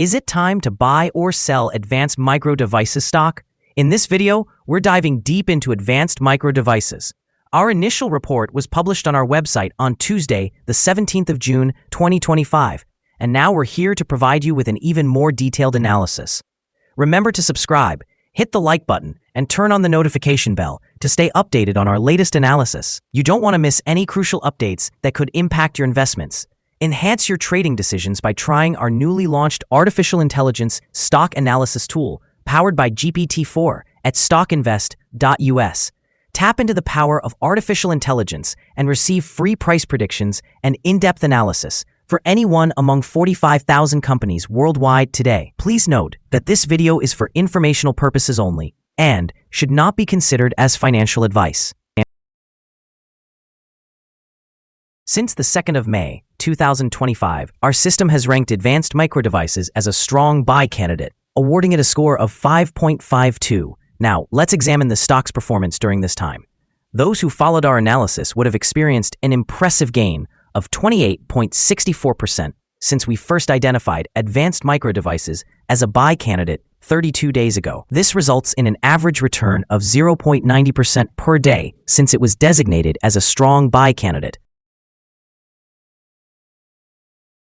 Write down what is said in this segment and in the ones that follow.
Is it time to buy or sell Advanced Micro Devices stock? In this video, we're diving deep into Advanced Micro Devices. Our initial report was published on our website on Tuesday, the 17th of June, 2025, and now we're here to provide you with an even more detailed analysis. Remember to subscribe, hit the like button, and turn on the notification bell to stay updated on our latest analysis. You don't want to miss any crucial updates that could impact your investments. Enhance your trading decisions by trying our newly launched artificial intelligence stock analysis tool powered by GPT-4 at StockInvest.us. Tap into the power of artificial intelligence and receive free price predictions and in-depth analysis for anyone among 45,000 companies worldwide today. Please note that this video is for informational purposes only and should not be considered as financial advice. Since the 2nd of May, 2025, our system has ranked Advanced Micro Devices as a strong buy candidate, awarding it a score of 5.52. Now, let's examine the stock's performance during this time. Those who followed our analysis would have experienced an impressive gain of 28.64% since we first identified Advanced Micro Devices as a buy candidate 32 days ago. This results in an average return of 0.90% per day since it was designated as a strong buy candidate.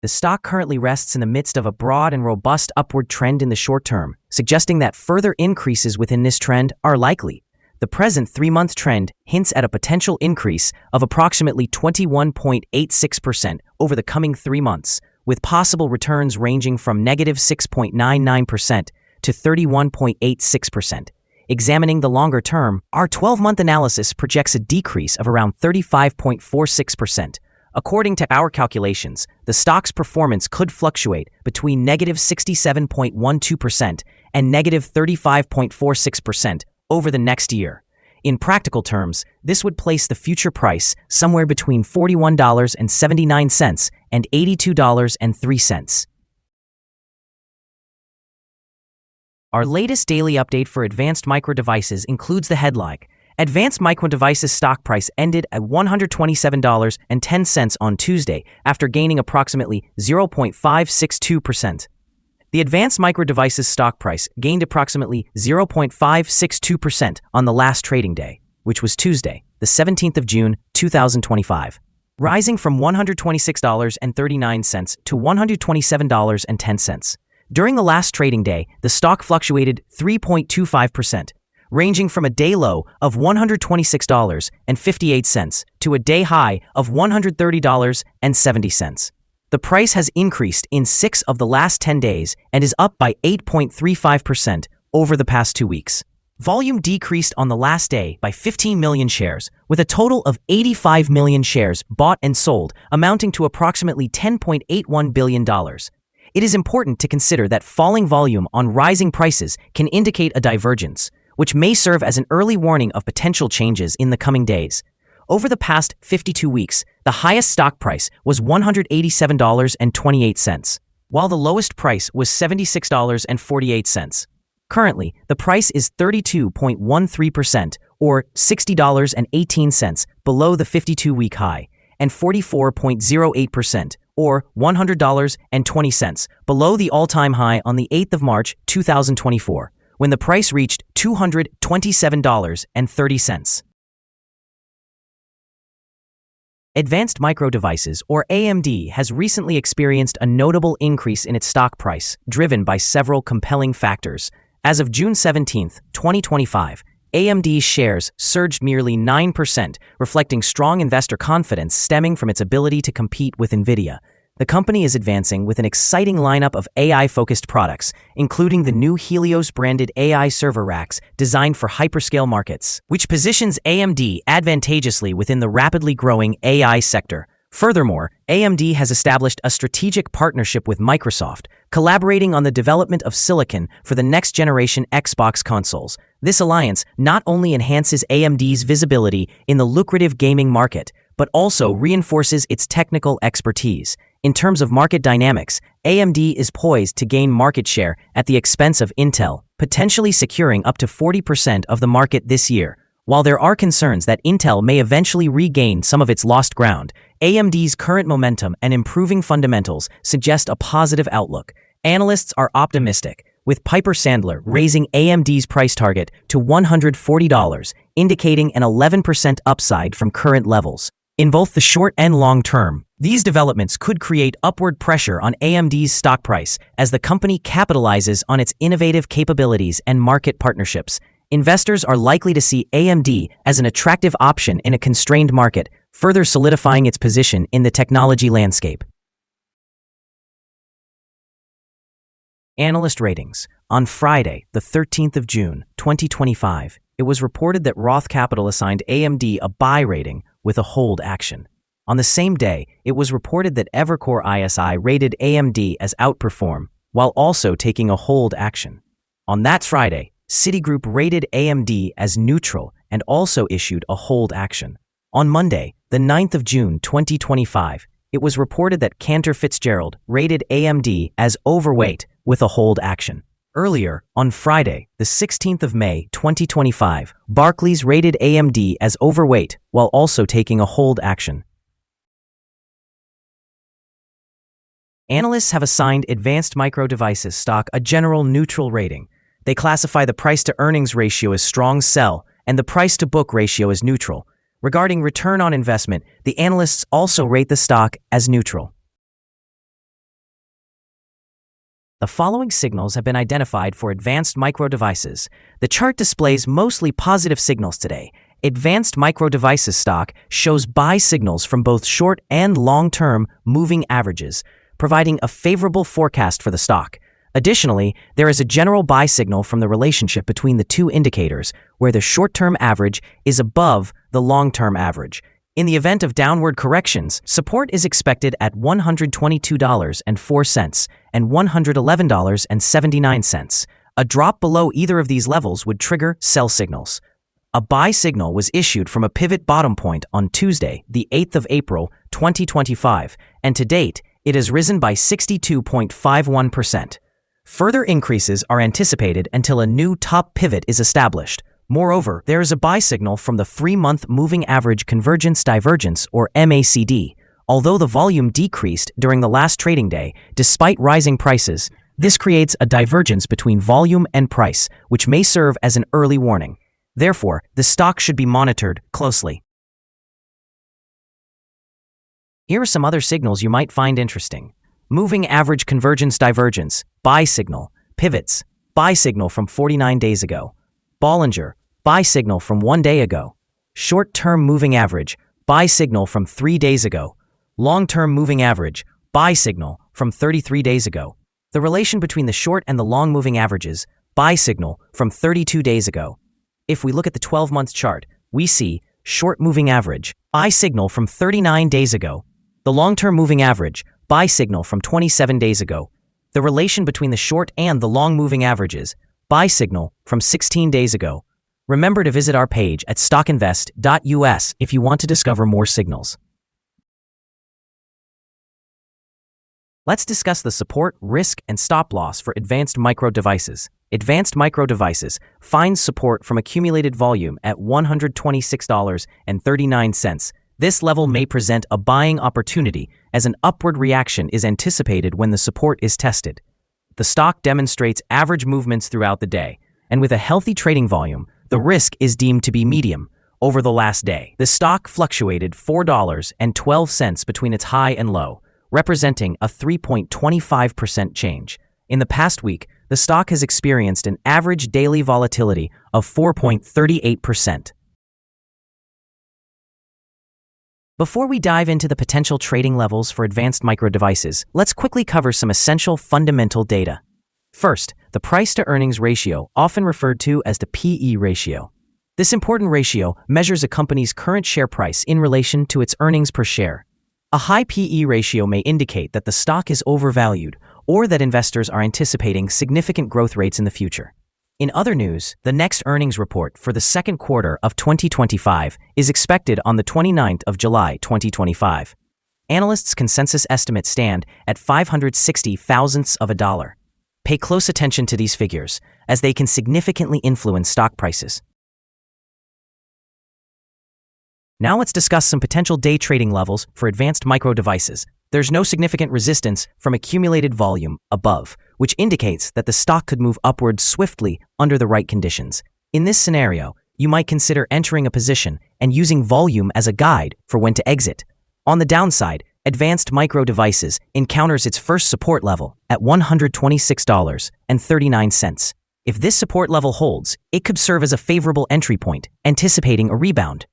The stock currently rests in the midst of a broad and robust upward trend in the short term, suggesting that further increases within this trend are likely. The present 3-month trend hints at a potential increase of approximately 21.86% over the coming 3 months, with possible returns ranging from negative 6.99% to 31.86%. Examining the longer term, our 12-month analysis projects a decrease of around 35.46%. According to our calculations, the stock's performance could fluctuate between negative 67.12% and negative 35.46% over the next year. In practical terms, this would place the future price somewhere between $41.79 and $82.03. Our latest daily update for Advanced Micro Devices includes the headline: Advanced Micro Devices stock price ended at $127.10 on Tuesday after gaining approximately 0.562%. The Advanced Micro Devices stock price gained approximately 0.562% on the last trading day, which was Tuesday, the 17th of June, 2025, rising from $126.39 to $127.10. During the last trading day, the stock fluctuated 3.25%. ranging from a day low of $126.58 to a day high of $130.70. The price has increased in 6 of the last 10 days and is up by 8.35% over the past 2 weeks. Volume decreased on the last day by 15 million shares, with a total of 85 million shares bought and sold, amounting to approximately $10.81 billion. It is important to consider that falling volume on rising prices can indicate a divergence, which may serve as an early warning of potential changes in the coming days. Over the past 52 weeks, the highest stock price was $187.28, while the lowest price was $76.48. Currently, the price is 32.13% or $60.18 below the 52-week high, and 44.08% or $100.20 below the all-time high on the 8th of March, 2024. When the price reached $227.30. Advanced Micro Devices, or AMD, has recently experienced a notable increase in its stock price, driven by several compelling factors. As of June 17, 2025, AMD's shares surged nearly 9%, reflecting strong investor confidence stemming from its ability to compete with NVIDIA. The company is advancing with an exciting lineup of AI-focused products, including the new Helios-branded AI server racks designed for hyperscale markets, which positions AMD advantageously within the rapidly growing AI sector. Furthermore, AMD has established a strategic partnership with Microsoft, collaborating on the development of silicon for the next-generation Xbox consoles. This alliance not only enhances AMD's visibility in the lucrative gaming market, but also reinforces its technical expertise. In terms of market dynamics, AMD is poised to gain market share at the expense of Intel, potentially securing up to 40% of the market this year. While there are concerns that Intel may eventually regain some of its lost ground, AMD's current momentum and improving fundamentals suggest a positive outlook. Analysts are optimistic, with Piper Sandler raising AMD's price target to $140, indicating an 11% upside from current levels. In both the short and long term, these developments could create upward pressure on AMD's stock price as the company capitalizes on its innovative capabilities and market partnerships. Investors are likely to see AMD as an attractive option in a constrained market, further solidifying its position in the technology landscape. Analyst ratings. On Friday, the 13th of June, 2025, it was reported that Roth Capital assigned AMD a buy rating with a hold action. On the same day, it was reported that Evercore ISI rated AMD as outperform, while also taking a hold action. On that Friday, Citigroup rated AMD as neutral and also issued a hold action. On Monday, the 9th of June 2025, it was reported that Cantor Fitzgerald rated AMD as overweight with a hold action. Earlier, on Friday, the 16th of May 2025, Barclays rated AMD as overweight while also taking a hold action. Analysts have assigned Advanced Micro Devices stock a general neutral rating. They classify the price-to-earnings ratio as strong sell and the price-to-book ratio as neutral. Regarding return on investment, the analysts also rate the stock as neutral. The following signals have been identified for Advanced Micro Devices. The chart displays mostly positive signals today. Advanced Micro Devices stock shows buy signals from both short and long-term moving averages, providing a favorable forecast for the stock. Additionally, there is a general buy signal from the relationship between the two indicators, where the short-term average is above the long-term average. In the event of downward corrections, support is expected at $122.04 and $111.79. A drop below either of these levels would trigger sell signals. A buy signal was issued from a pivot bottom point on Tuesday, the 8th of April, 2025, and to date, it has risen by 62.51%. Further increases are anticipated until a new top pivot is established. Moreover, there is a buy signal from the 3-month Moving Average Convergence Divergence, or MACD. Although the volume decreased during the last trading day, despite rising prices, this creates a divergence between volume and price, which may serve as an early warning. Therefore, the stock should be monitored closely. Here are some other signals you might find interesting. Moving Average Convergence Divergence, buy signal. Pivots, buy signal from 49 days ago. Bollinger, buy signal from 1 day ago. Short-term moving average, buy signal from 3 days ago. Long-term moving average, buy signal from 33 days ago. The relation between the short and the long moving averages, buy signal from 32 days ago. If we look at the 12-month chart, we see short moving average, buy signal from 39 days ago. The long-term moving average, buy signal from 27 days ago. The relation between the short and the long moving averages, buy signal from 16 days ago. Remember to visit our page at StockInvest.us if you want to discover more signals. Let's discuss the support, risk, and stop loss for Advanced Micro Devices. Advanced Micro Devices finds support from accumulated volume at $126.39. This level may present a buying opportunity as an upward reaction is anticipated when the support is tested. The stock demonstrates average movements throughout the day, and with a healthy trading volume, the risk is deemed to be medium. Over the last day, the stock fluctuated $4.12 between its high and low, representing a 3.25% change. In the past week, the stock has experienced an average daily volatility of 4.38%. Before we dive into the potential trading levels for Advanced Micro Devices, let's quickly cover some essential fundamental data. First, the price-to-earnings ratio, often referred to as the PE ratio. This important ratio measures a company's current share price in relation to its earnings per share. A high PE ratio may indicate that the stock is overvalued or that investors are anticipating significant growth rates in the future. In other news, the next earnings report for the second quarter of 2025 is expected on the 29th of July 2025. Analysts' consensus estimates stand at 560 thousandths of a dollar. Pay close attention to these figures, as they can significantly influence stock prices. Now let's discuss some potential day trading levels for Advanced Micro Devices. There's no significant resistance from accumulated volume above which indicates that the stock could move upward swiftly under the right conditions. In this scenario, you might consider entering a position and using volume as a guide for when to exit. On the downside, Advanced Micro Devices encounters its first support level at $126.39. If this support level holds, it could serve as a favorable entry point, anticipating a rebound.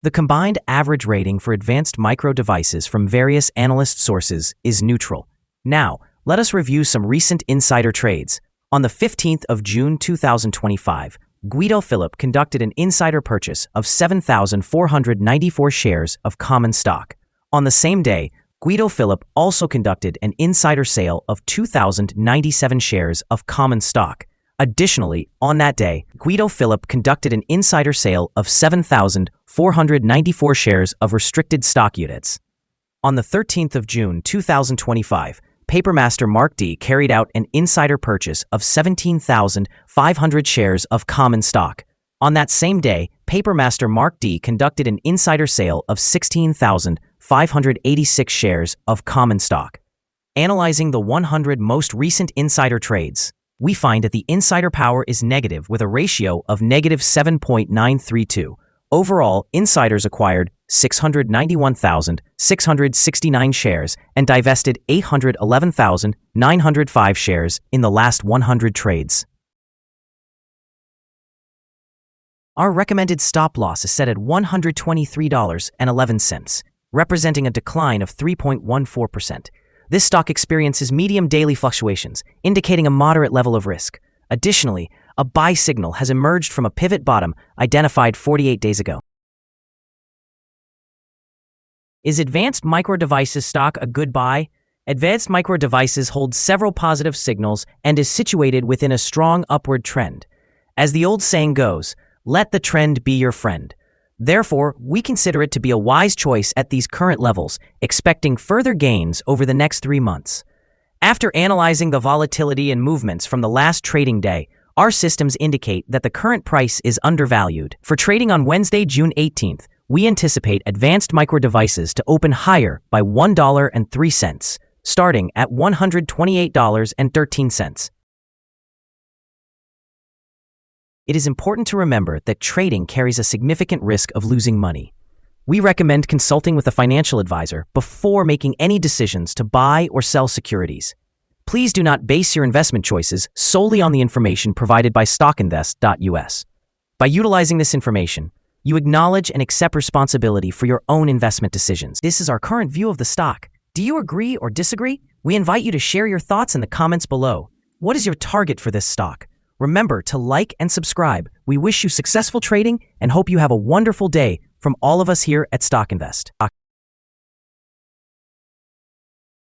The combined average rating for Advanced Micro Devices from various analyst sources is neutral. Now, let us review some recent insider trades. On the 15th of June 2025, Guido Philipp conducted an insider purchase of 7,494 shares of common stock. On the same day, Guido Philipp also conducted an insider sale of 2,097 shares of common stock. Additionally, on that day, Guido Philipp conducted an insider sale of 7,494 shares of restricted stock units. On the 13th of June 2025, Papermaster Mark D carried out an insider purchase of 17,500 shares of common stock. On that same day, Papermaster Mark D conducted an insider sale of 16,586 shares of common stock. Analyzing the 100 most recent insider trades, we find that the insider power is negative with a ratio of negative 7.932. Overall, insiders acquired 691,669 shares and divested 811,905 shares in the last 100 trades. Our recommended stop loss is set at $123.11, representing a decline of 3.14%. This stock experiences medium daily fluctuations, indicating a moderate level of risk. Additionally, a buy signal has emerged from a pivot bottom identified 48 days ago. Is Advanced Micro Devices stock a good buy? Advanced Micro Devices holds several positive signals and is situated within a strong upward trend. As the old saying goes, let the trend be your friend. Therefore, we consider it to be a wise choice at these current levels, expecting further gains over the next 3 months. After analyzing the volatility and movements from the last trading day, our systems indicate that the current price is undervalued. For trading on Wednesday, June 18th, we anticipate Advanced Micro Devices to open higher by $1.03, starting at $128.13. It is important to remember that trading carries a significant risk of losing money. We recommend consulting with a financial advisor before making any decisions to buy or sell securities. Please do not base your investment choices solely on the information provided by StockInvest.us. By utilizing this information, you acknowledge and accept responsibility for your own investment decisions. This is our current view of the stock. Do you agree or disagree? We invite you to share your thoughts in the comments below. What is your target for this stock? Remember to like and subscribe. We wish you successful trading and hope you have a wonderful day from all of us here at StockInvest.